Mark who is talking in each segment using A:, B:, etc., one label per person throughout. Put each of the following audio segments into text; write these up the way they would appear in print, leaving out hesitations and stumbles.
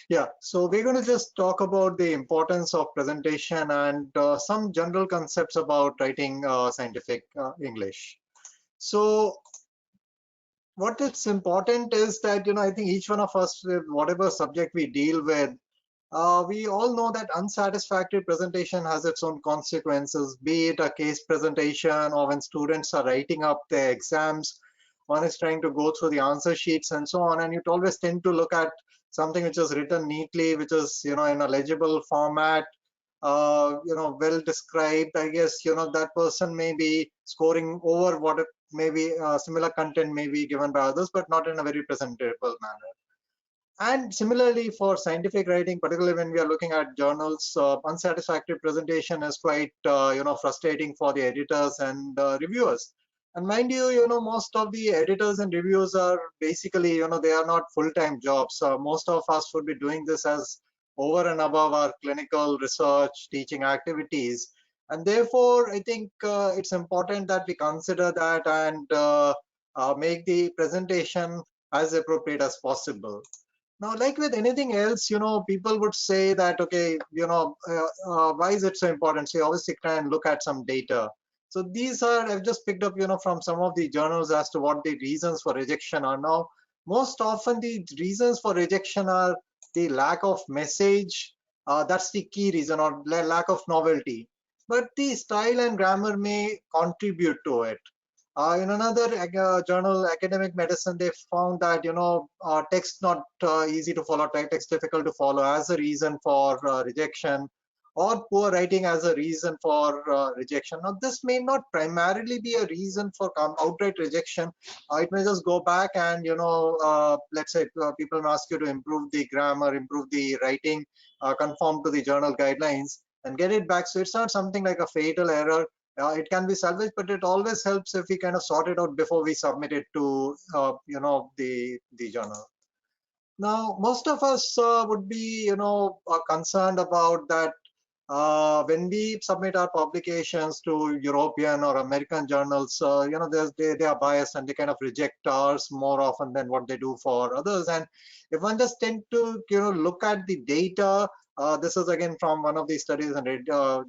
A: Yeah, so we're going to just talk about the importance of presentation and some general concepts about writing scientific English. So what it's important is that, I think each one of us, with whatever subject we deal with, we all know that unsatisfactory presentation has its own consequences, be it a case presentation or when students are writing up their exams, one is trying to go through the answer sheets and so on, and you'd always tend to look at something which is written neatly, which is, in a legible format, well described. I guess, that person may be scoring over what it maybe similar content may be given by others, but not in a very presentable manner. And similarly for scientific writing, particularly when we are looking at journals, unsatisfactory presentation is quite, frustrating for the editors and reviewers. And mind you, most of the editors and reviewers are basically, they are not full-time jobs. Most of us would be doing this as over and above our clinical research, teaching activities. And therefore, I think it's important that we consider that and make the presentation as appropriate as possible. Now, like with anything else, people would say that, okay, why is it so important? So you obviously try and look at some data. So these are, I've just picked up, from some of the journals as to what the reasons for rejection are. Now, most often the reasons for rejection are the lack of message. That's the key reason, or lack of novelty. But the style and grammar may contribute to it. In another journal, Academic Medicine, they found that text not easy to follow, text difficult to follow as a reason for rejection, or poor writing as a reason for rejection. Now, this may not primarily be a reason for outright rejection. It may just go back and let's say people may ask you to improve the grammar, improve the writing, conform to the journal guidelines, and get it back. So it's not something like a fatal error. It can be salvaged, but it always helps if we kind of sort it out before we submit it to the journal. Now, most of us would be concerned about that when we submit our publications to European or American journals. They are biased and they kind of reject ours more often than what they do for others. And if one just tend to look at the data, this is again from one of the studies and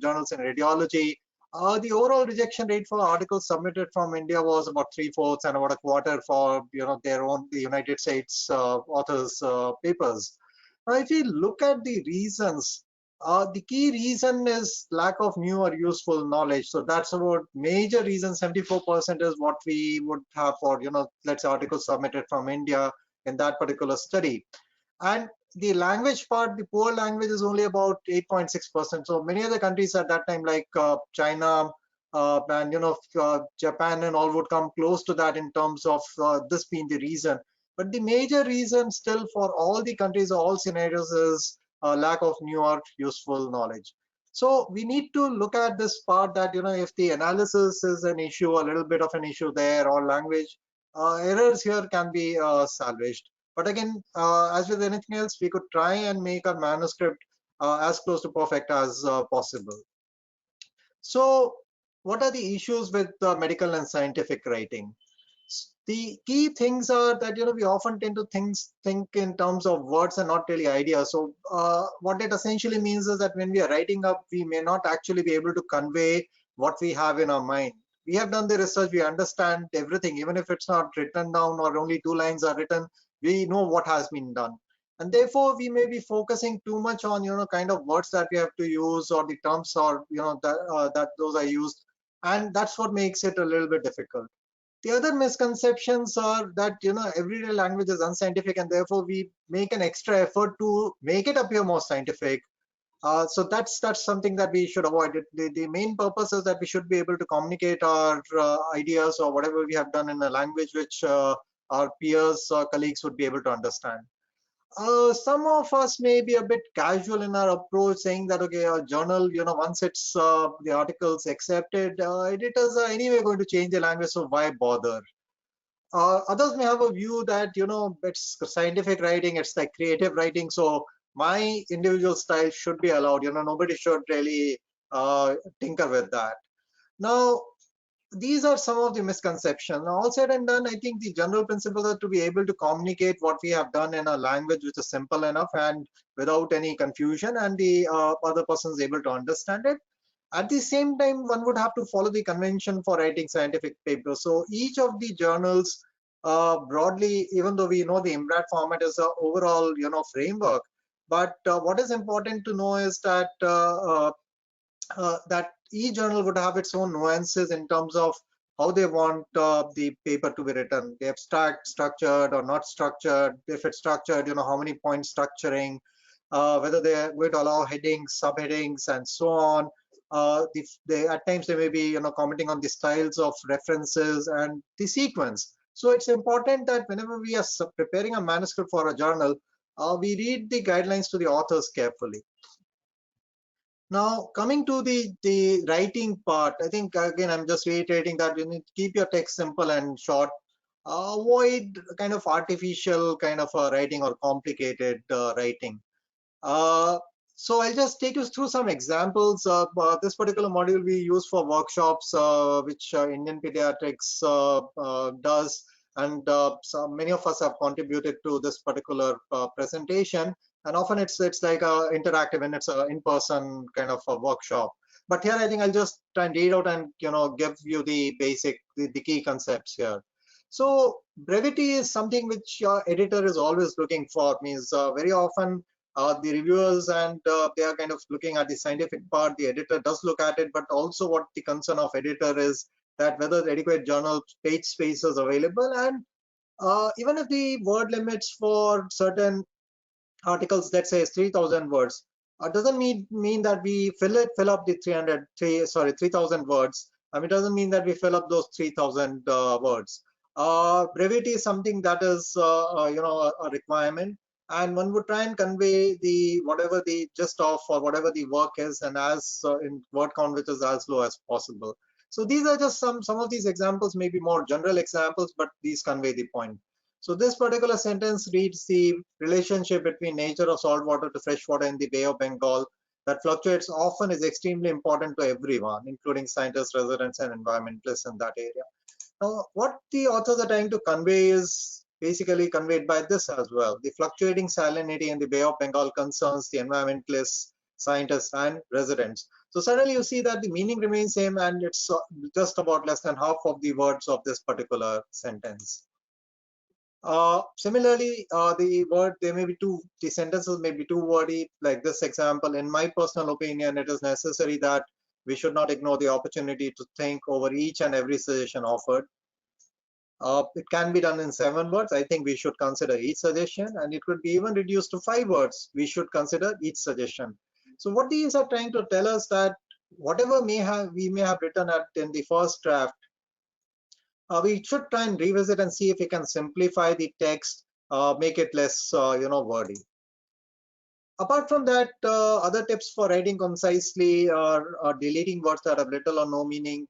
A: journals in radiology. The overall rejection rate for articles submitted from India was about 3/4 and about a quarter for their own the United States authors' papers. Now, if you look at the reasons, the key reason is lack of new or useful knowledge. So that's about major reason. 74% is what we would have for let's say articles submitted from India in that particular study. And the language part, the poor language is only about 8.6%. So many other countries at that time, like China and Japan and all, would come close to that in terms of this being the reason. But the major reason still for all the countries, all scenarios, is lack of new or useful knowledge. So we need to look at this part that if the analysis is an issue, a little bit of an issue there, or language errors here can be salvaged. But again, as with anything else, we could try and make our manuscript as close to perfect as possible. So what are the issues with medical and scientific writing? The key things are that we often tend to think in terms of words and not really ideas. So what it essentially means is that when we are writing up, we may not actually be able to convey what we have in our mind. We have done the research, we understand everything, even if it's not written down or only 2 lines are written, we know what has been done. And therefore we may be focusing too much on kind of words that we have to use, or the terms, or that those are used, and that's what makes it a little bit difficult. The other misconceptions are that everyday language is unscientific, and therefore we make an extra effort to make it appear more scientific. So that's something that we should avoid. The main purpose is that we should be able to communicate our ideas or whatever we have done in a language which our peers or colleagues would be able to understand. Some of us may be a bit casual in our approach, saying that okay, a journal, once it's the articles accepted, editors are anyway going to change the language, so why bother? Others may have a view that it's scientific writing, it's like creative writing, so my individual style should be allowed. Nobody should really tinker with that. Now, these are some of the misconceptions. All said and done, I think the general principles are to be able to communicate what we have done in a language which is simple enough and without any confusion, and the other person is able to understand it. At the same time, one would have to follow the convention for writing scientific papers. So each of the journals, broadly, even though we know the IMRAD format is a overall, framework, but what is important to know is that each journal would have its own nuances in terms of how they want the paper to be written, the abstract, structured or not structured. If it's structured, how many points structuring, whether they're going to allow headings, subheadings, and so on. At times they may be, commenting on the styles of references and the sequence. So it's important that whenever we are preparing a manuscript for a journal, we read the guidelines to the authors carefully. Now, coming to the writing part, I think again I'm just reiterating that you need to keep your text simple and short. Avoid kind of artificial kind of writing or complicated writing. Uh, so I'll just take you through some examples. This particular module we use for workshops, which Indian Pediatrics does, and so many of us have contributed to this particular presentation. And often it's like interactive and it's an in-person kind of a workshop. But here I think I'll just try and read out and give you the basic, the key concepts here. So brevity is something which your editor is always looking for. Means very often the reviewers and they are kind of looking at the scientific part. The editor does look at it, but also what the concern of editor is that whether the adequate journal page space is available, and even if the word limits for certain articles, let's say, is 3,000 words, doesn't mean that we fill up the 3,000 words. It doesn't mean that we fill up those 3,000 words. Brevity is something that is a requirement, and one would try and convey the whatever the gist of or whatever the work is, and as in word count which is as low as possible. So these are just some of these examples, maybe more general examples, but these convey the point. So this particular sentence reads: the relationship between nature of saltwater to freshwater in the Bay of Bengal that fluctuates often is extremely important to everyone, including scientists, residents, and environmentalists in that area. Now, what the authors are trying to convey is basically conveyed by this as well. The fluctuating salinity in the Bay of Bengal concerns the environmentalists, scientists, and residents. So suddenly you see that the meaning remains same, and it's just about less than half of the words of this particular sentence. Similarly, the sentences may be too wordy, like this example. In my personal opinion, it is necessary that we should not ignore the opportunity to think over each and every suggestion offered. It can be done in 7 words. I think we should consider each suggestion, and it could be even reduced to 5 words. We should consider each suggestion. So what these are trying to tell us that whatever we may have written in the first draft, we should try and revisit and see if we can simplify the text, make it less, wordy. Apart from that, other tips for writing concisely are deleting words that have little or no meaning,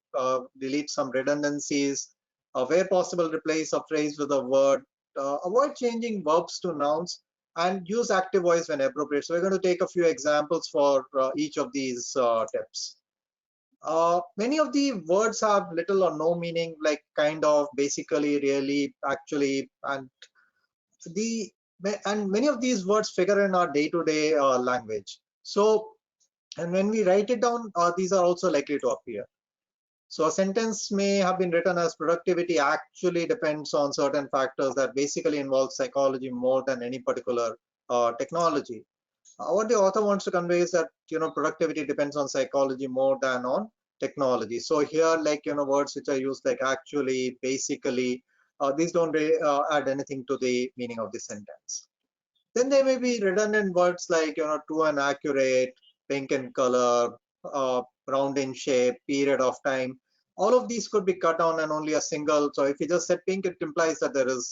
A: delete some redundancies, where possible, replace a phrase with a word, avoid changing verbs to nouns, and use active voice when appropriate. So we're going to take a few examples for each of these tips. Many of the words have little or no meaning, like kind of, basically, really, actually, and many of these words figure in our day-to-day language. So, and when we write it down, these are also likely to appear. So a sentence may have been written as productivity actually depends on certain factors that basically involve psychology more than any particular technology. What the author wants to convey is that productivity depends on psychology more than on technology. So here, like words which are used like actually, basically, these don't really add anything to the meaning of the sentence. Then there may be redundant words like true and accurate, pink in color, round in shape, period of time. All of these could be cut down and only a single. So if you just said pink, it implies that there is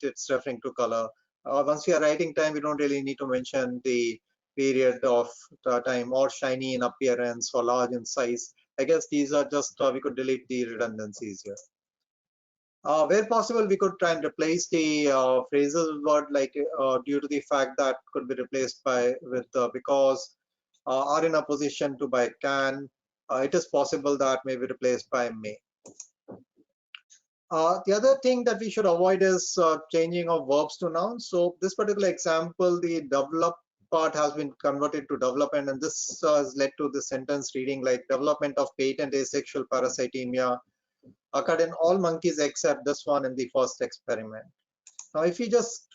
A: it's referring to color. Once we are writing time, we don't really need to mention the period of time, or shiny in appearance or large in size. I guess these are just we could delete the redundancies here. Where possible, we could try and replace the phrasal word, like due to the fact that could be replaced by with because, are in a position to, by can. It is possible that may be replaced by may. The other thing that we should avoid is changing of verbs to nouns. So this particular example, the develop part has been converted to development, and this has led to the sentence reading like development of patent asexual parasitemia occurred in all monkeys except this one in the first experiment. Now, if we just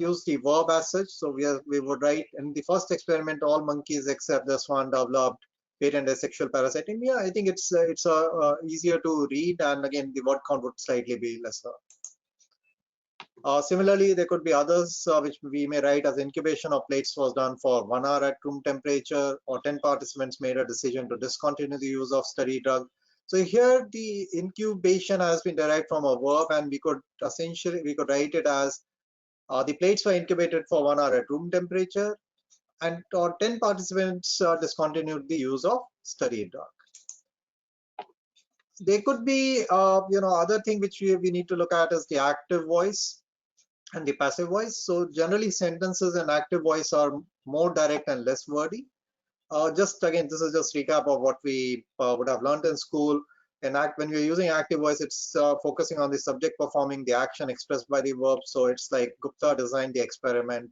A: use the verb as such, so we would write in the first experiment, all monkeys except this one developed patent asexual parasitemia. I think it's easier to read, and again, the word count would slightly be lesser. Similarly, there could be others which we may write as incubation of plates was done for 1 hour at room temperature, or 10 participants made a decision to discontinue the use of study drug. So here the incubation has been derived from a verb, and we could write it as the plates were incubated for 1 hour at room temperature, and 10 participants discontinued the use of study drug. There could be other thing which we need to look at is the active voice and the passive voice. So generally sentences in active voice are more direct and less wordy. Just again, this is just recap of what we would have learned in school. When we're using active voice, it's focusing on the subject performing the action expressed by the verb. So it's like Gupta designed the experiment.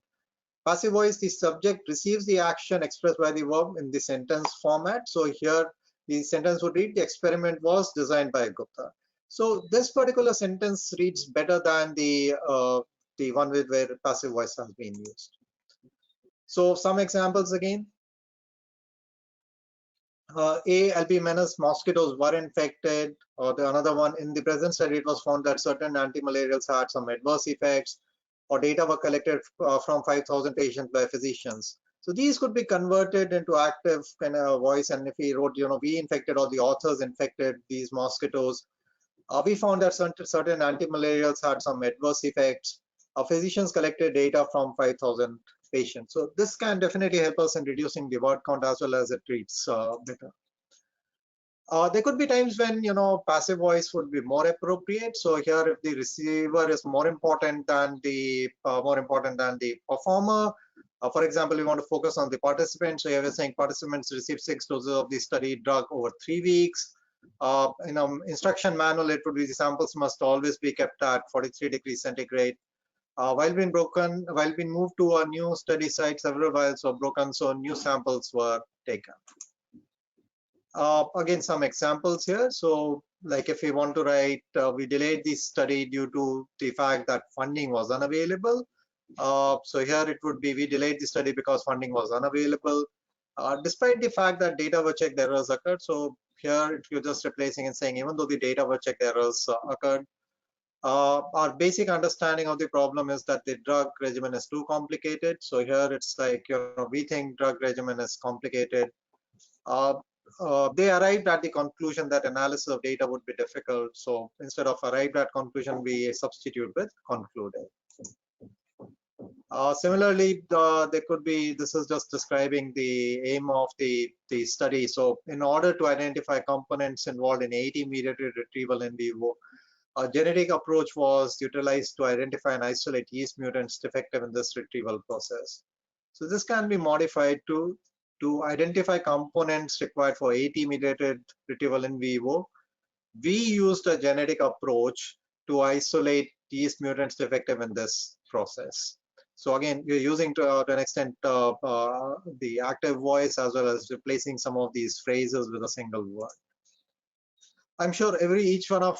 A: Passive voice, the subject receives the action expressed by the verb in the sentence format. So here the sentence would read, the experiment was designed by Gupta. So this particular sentence reads better than the one where passive voice has been used. So some examples again. Albuminous mosquitoes were infected, or another one, in the present study it was found that certain antimalarials had some adverse effects, or data were collected from 5,000 patients by physicians. So these could be converted into active kind of voice, and if we wrote, we infected, or the authors infected these mosquitoes, we found that certain antimalarials had some adverse effects. Physicians collected data from 5,000 patients. So this can definitely help us in reducing the word count as well as it reads better. There could be times when passive voice would be more appropriate. So here, if the receiver is more important than the performer, for example, we want to focus on the participants. So here we're saying participants received 6 doses of the study drug over 3 weeks. In instruction manual, it would be the samples must always be kept at 43 degrees centigrade. While being moved to a new study site, several vials were broken, so new samples were taken. Again, some examples here. So like if we want to write, we delayed this study due to the fact that funding was unavailable. So here it would be, we delayed the study because funding was unavailable, despite the fact that data were checked, errors occurred. So here if you're just replacing and saying, even though the data were checked, errors occurred. Our basic understanding of the problem is that the drug regimen is too complicated. So here it's like, we think drug regimen is complicated. They arrived at the conclusion that analysis of data would be difficult. So instead of arrived at conclusion, we substitute with concluded. Similarly, there could be, this is just describing the aim of the study. So in order to identify components involved in AT-mediated retrieval in vivo, a genetic approach was utilized to identify and isolate yeast mutants defective in this retrieval process. So this can be modified to identify components required for AT-mediated retrieval in vivo. We used a genetic approach to isolate yeast mutants defective in this process. So again, we're using to an extent the active voice as well as replacing some of these phrases with a single word. I'm sure each one of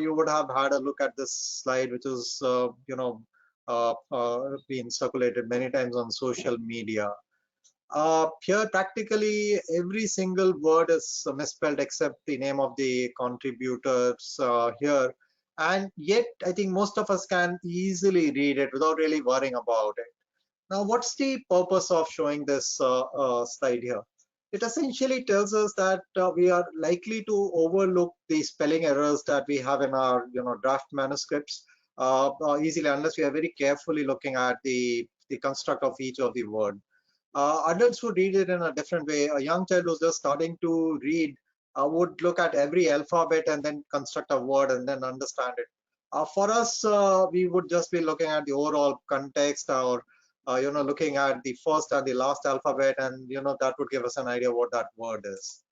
A: you would have had a look at this slide, which is been circulated many times on social media. Here, practically every single word is misspelled except the name of the contributors here. And yet, I think most of us can easily read it without really worrying about it. Now, what's the purpose of showing this slide here? It essentially tells us that we are likely to overlook the spelling errors that we have in our draft manuscripts easily, unless we are very carefully looking at the construct of each of the word. Adults would read it in a different way. A young child who's just starting to read would look at every alphabet and then construct a word and then understand it. For us, we would just be looking at the overall context, or looking at the first and the last alphabet, and that would give us an idea what that word is.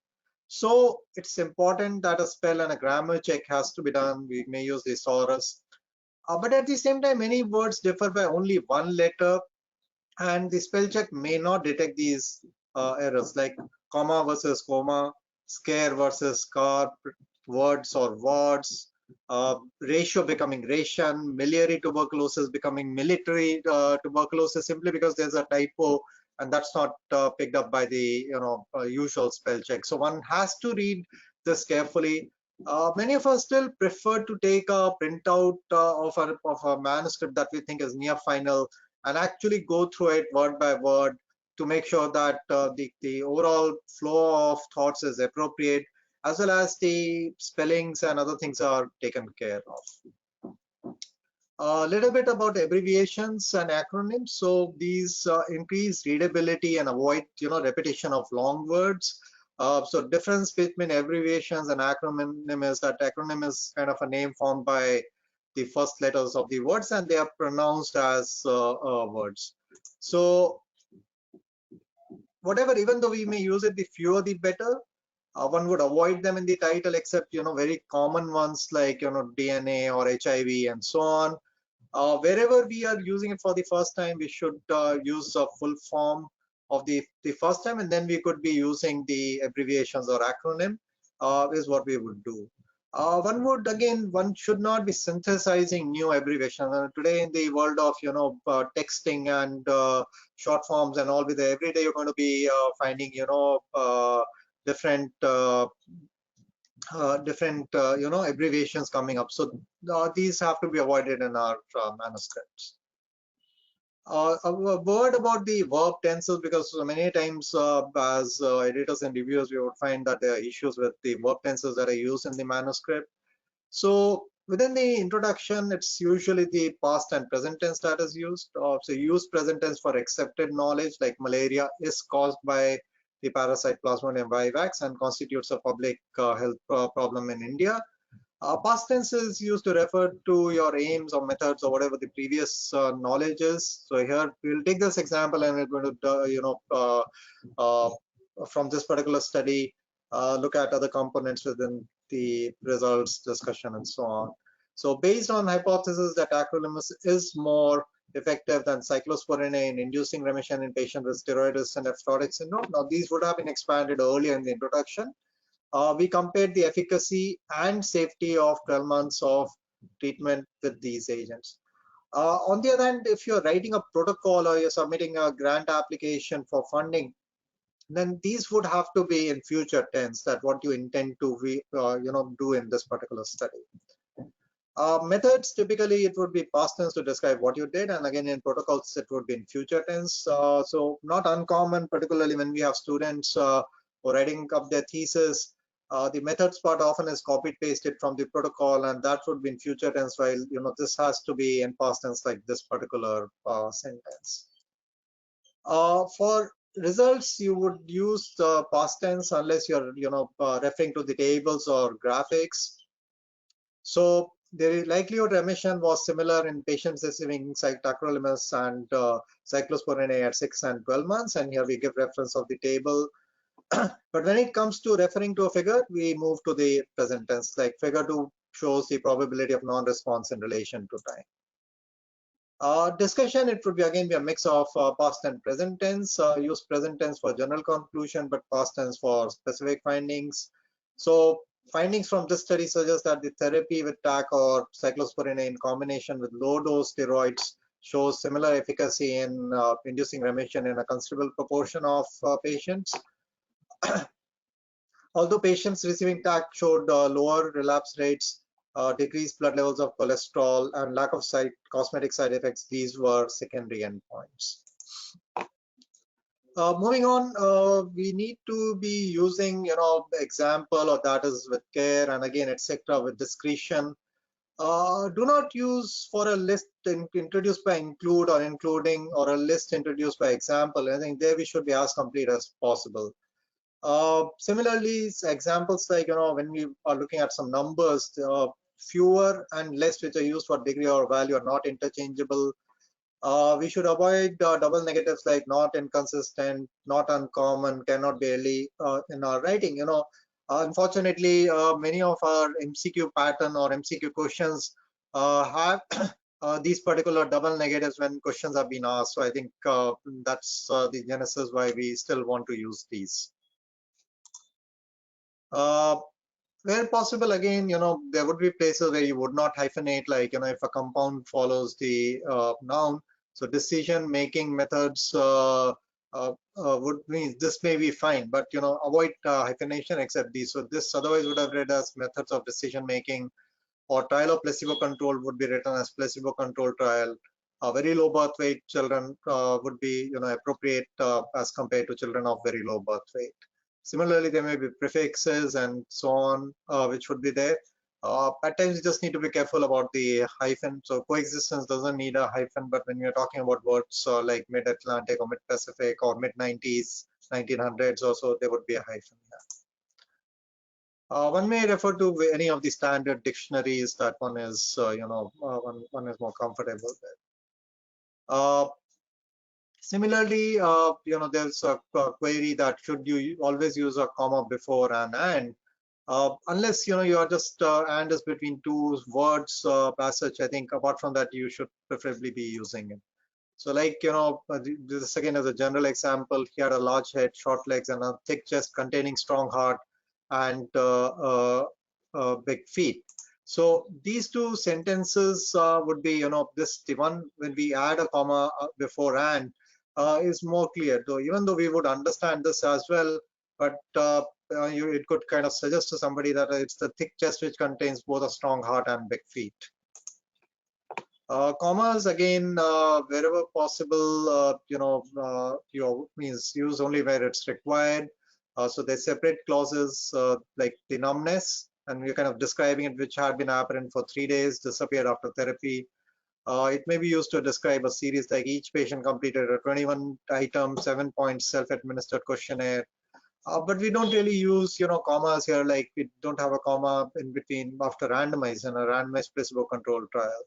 A: So it's important that a spell and a grammar check has to be done. We may use the thesaurus. But at the same time, many words differ by only one letter, and the spell check may not detect these errors like comma versus comma, scare versus scar, words or wards, ratio becoming ration, miliary tuberculosis becoming military tuberculosis, simply because there's a typo and that's not picked up by the usual spell check. So one has to read this carefully. Many of us still prefer to take a printout of a manuscript that we think is near final and actually go through it word by word to make sure that the overall flow of thoughts is appropriate, as well as the spellings and other things are taken care of. A little bit about abbreviations and acronyms. So these increase readability and avoid repetition of long words. So difference between abbreviations and acronym is that acronym is kind of a name formed by the first letters of the words and they are pronounced as words. So whatever, even though we may use it, the fewer the better. One would avoid them in the title, except very common ones like DNA or HIV and so on. Wherever we are using it for the first time, we should use a full form of the first time, and then we could be using the abbreviations or acronym is what we would do. One should not be synthesizing new abbreviations. Today in the world of texting and short forms and all, with every day you're going to be finding different abbreviations coming up. So these have to be avoided in our manuscripts. A word about the verb tenses, because many times as editors and reviewers, we would find that there are issues with the verb tenses that are used in the manuscript. So within the introduction, it's usually the past and present tense that is used. So use present tense for accepted knowledge, like malaria is caused by the parasite Plasmodium vivax and constitutes a public health problem in India. Past tense is used to refer to your aims or methods or whatever the previous knowledge is. So here we'll take this example and we're going to, from this particular study, look at other components within the results discussion and so on. So based on hypothesis that tacrolimus is more effective than cyclosporine in inducing remission in patients with steroid-resistant nephrotic syndrome. Now these would have been expanded earlier in the introduction. We compared the efficacy and safety of 12 months of treatment with these agents. On the other hand, if you're writing a protocol or you're submitting a grant application for funding, then these would have to be in future tense, that what you intend to do in this particular study. Methods, typically it would be past tense to describe what you did, and again in protocols it would be in future tense. So not uncommon, particularly when we have students who are writing up their thesis. The methods part often is copied pasted from the protocol, and that would be in future tense, while this has to be in past tense, like this particular sentence. For results, you would use the past tense unless you're referring to the tables or graphics. So the likelihood remission was similar in patients receiving tacrolimus and cyclosporine A at 6 and 12 months, and here we give reference of the table. But when it comes to referring to a figure, we move to the present tense, like figure 2 shows the probability of non-response in relation to time. Discussion, it would be again be a mix of past and present tense. Use present tense for general conclusion, but past tense for specific findings. So findings from this study suggest that the therapy with TAC or cyclosporine in combination with low-dose steroids shows similar efficacy in inducing remission in a considerable proportion of patients. Although patients receiving TAC showed lower relapse rates, decreased blood levels of cholesterol, and lack of cosmetic side effects, these were secondary endpoints. Moving on, we need to be using, example or that is with care, and again, etc. with discretion. Do not use for a list introduced by include or including, or a list introduced by example. I think there we should be as complete as possible. Similarly, examples like, when we are looking at some numbers, fewer and less which are used for degree or value are not interchangeable. We should avoid double negatives like not inconsistent, not uncommon, cannot barely in our writing. Unfortunately, many of our MCQ pattern or MCQ questions have these particular double negatives when questions are being asked. So I think that's the genesis why we still want to use these. Where possible, again, there would be places where you would not hyphenate, like, if a compound follows the noun. So decision-making methods would mean this may be fine, but, avoid hyphenation except these. So this otherwise would have read as methods of decision-making, or trial of placebo control would be written as placebo control trial. Very low birth weight children would be, appropriate as compared to children of very low birth weight. Similarly, there may be prefixes and so on, which would be there. At times, you just need to be careful about the hyphen. So coexistence doesn't need a hyphen, but when you're talking about words like mid-Atlantic or mid-Pacific or mid-90s, 1900s or so, there would be a hyphen. One may refer to any of the standard dictionaries that one is, one is more comfortable with. Similarly, there's a query that should you always use a comma before an and. Unless you are just and is between two words as such, I think apart from that you should preferably be using it. So like, this again as a general example, he had a large head, short legs, and a thick chest containing strong heart and big feet. So these two sentences would be, this the one when we add a comma before and is more clear. Though even though we would understand this as well, but it could kind of suggest to somebody that it's the thick chest which contains both a strong heart and big feet. Commas again, wherever possible, means use only where it's required. So they separate clauses like the numbness, and we're kind of describing it, which had been apparent for 3 days, disappeared after therapy. It may be used to describe a series like each patient completed a 21-item, 7-point self-administered questionnaire. But we don't really use, commas here, like we don't have a comma in between after randomized in a randomized placebo control trial.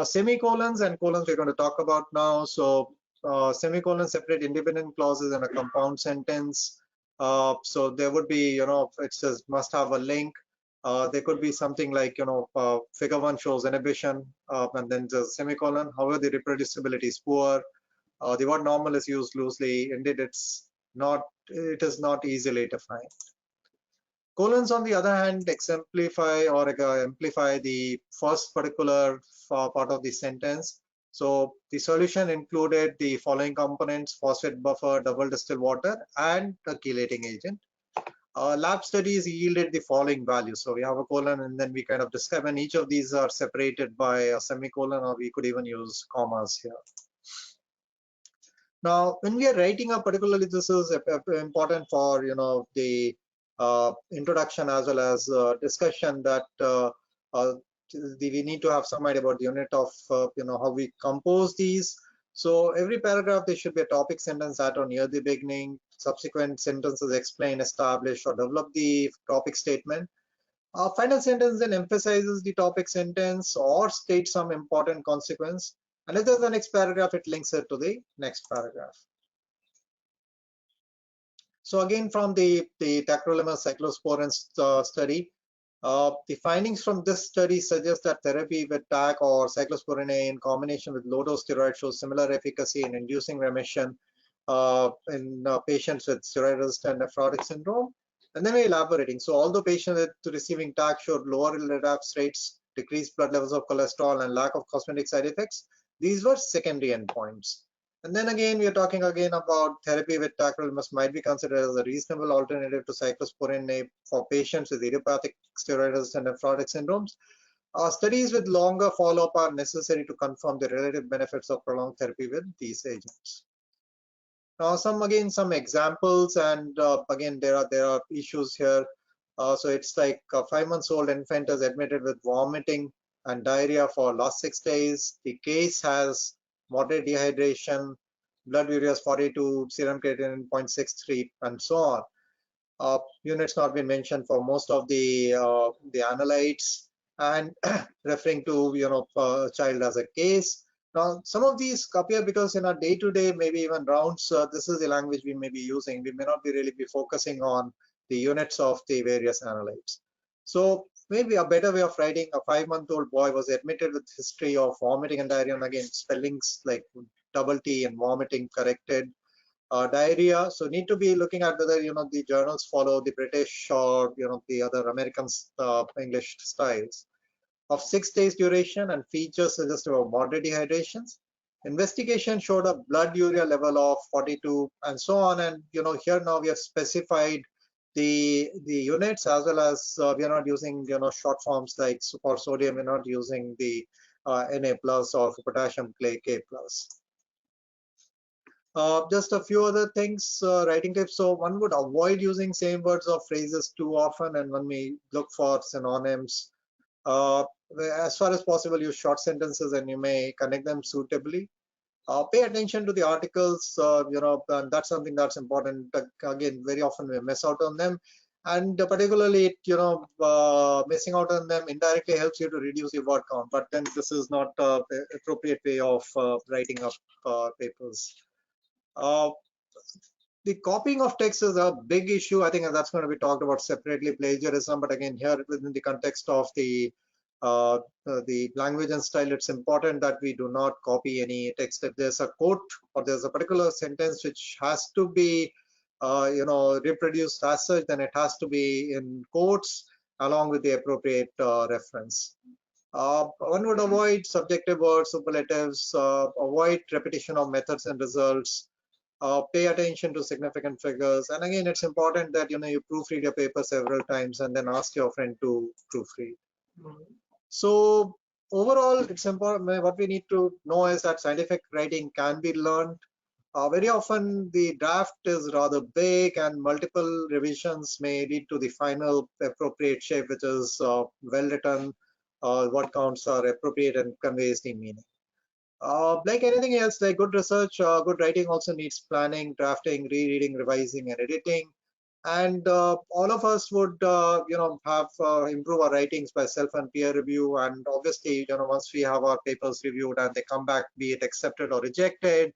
A: Semicolons and colons we're going to talk about now. So semicolons separate independent clauses in a compound sentence. So there would be, it says must have a link. There could be something like, figure 1 shows inhibition, and then the semicolon. However, the reproducibility is poor. The word normal is used loosely. Indeed, it is not easily defined. Colons, on the other hand, exemplify or amplify the first particular part of the sentence. So the solution included the following components: phosphate buffer, double distilled water, and a chelating agent. Lab studies yielded the following values. So we have a colon, and then we kind of describe, and each of these are separated by a semicolon, or we could even use commas here. Now, when we are writing up, particularly this is important for the introduction as well as discussion, that we need to have some idea about the unit of how we compose these. So every paragraph there should be a topic sentence at or near the beginning. Subsequent sentences explain, establish, or develop the topic statement. Final sentence then emphasizes the topic sentence or states some important consequence. And if there's the next paragraph, it links it to the next paragraph. So again, from the tacrolimus cyclosporin study, the findings from this study suggest that therapy with TAC or cyclosporin A in combination with low-dose steroid shows similar efficacy in inducing remission in patients with steroid-resistant nephrotic syndrome. And then we're elaborating. So although patients receiving TAC showed lower relapse rates, decreased blood levels of cholesterol, and lack of cosmetic side effects, these were secondary endpoints. And then again, we are talking again about therapy with tacrolimus might be considered as a reasonable alternative to cyclosporin A for patients with idiopathic steroid-resistant nephrotic syndromes. Studies with longer follow-up are necessary to confirm the relative benefits of prolonged therapy with these agents. Now, some examples, and again, there are issues here. So it's like a 5-month-old infant is admitted with vomiting and diarrhea for last 6 days. The case has moderate dehydration, blood urea is 42, serum creatinine 0.63, and so on. Units not been mentioned for most of the analytes, and referring to child as a case. Now, some of these appear because in our day-to-day, maybe even rounds, this is the language we may be using. We may not be really be focusing on the units of the various analytes. So maybe a better way of writing: a 5-month-old boy was admitted with history of vomiting and diarrhea, and again, spellings like double T and vomiting corrected. Diarrhea, so need to be looking at whether the journals follow the British or the other American English styles. Of 6 days duration, and features suggest about moderate dehydrations. Investigation showed a blood urea level of 42 and so on. And here now we have specified the units, as well as we are not using short forms like for sodium, we're not using the Na plus, or for potassium clay K plus. Just a few other things, writing tips. So one would avoid using same words or phrases too often, and one may look for synonyms. Uh, as far as possible, use short sentences, and you may connect them suitably. Pay attention to the articles, and that's something that's important. Again, very often we miss out on them, and particularly, missing out on them indirectly helps you to reduce your word count. But then this is not the appropriate way of writing up papers. Uh, the copying of text is a big issue. I think that's going to be talked about separately, plagiarism. But again, here within the context of the language and style, it's important that we do not copy any text. If there's a quote or there's a particular sentence which has to be, reproduced as such, then it has to be in quotes along with the appropriate reference. One would avoid subjective words, superlatives, avoid repetition of methods and results. Pay attention to significant figures, and again, it's important that you proofread your paper several times and then ask your friend to proofread. So overall, it's important. What we need to know is that scientific writing can be learned. Very often the draft is rather big, and multiple revisions may lead to the final appropriate shape, which is well written. What counts are appropriate and conveys the meaning. Like anything else, like good research, good writing also needs planning, drafting, rereading, revising, and editing. And all of us would, have improve our writings by self and peer review. And obviously, once we have our papers reviewed and they come back, be it accepted or rejected,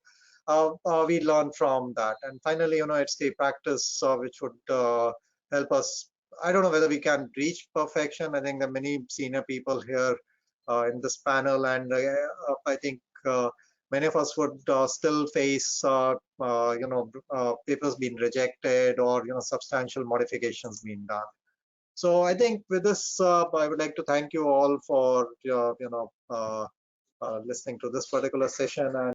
A: we learn from that. And finally, it's the practice which would help us. I don't know whether we can reach perfection. I think there are many senior people here in this panel, and I think many of us would still face papers being rejected, or substantial modifications being done. So I think with this, I would like to thank you all for listening to this particular session. And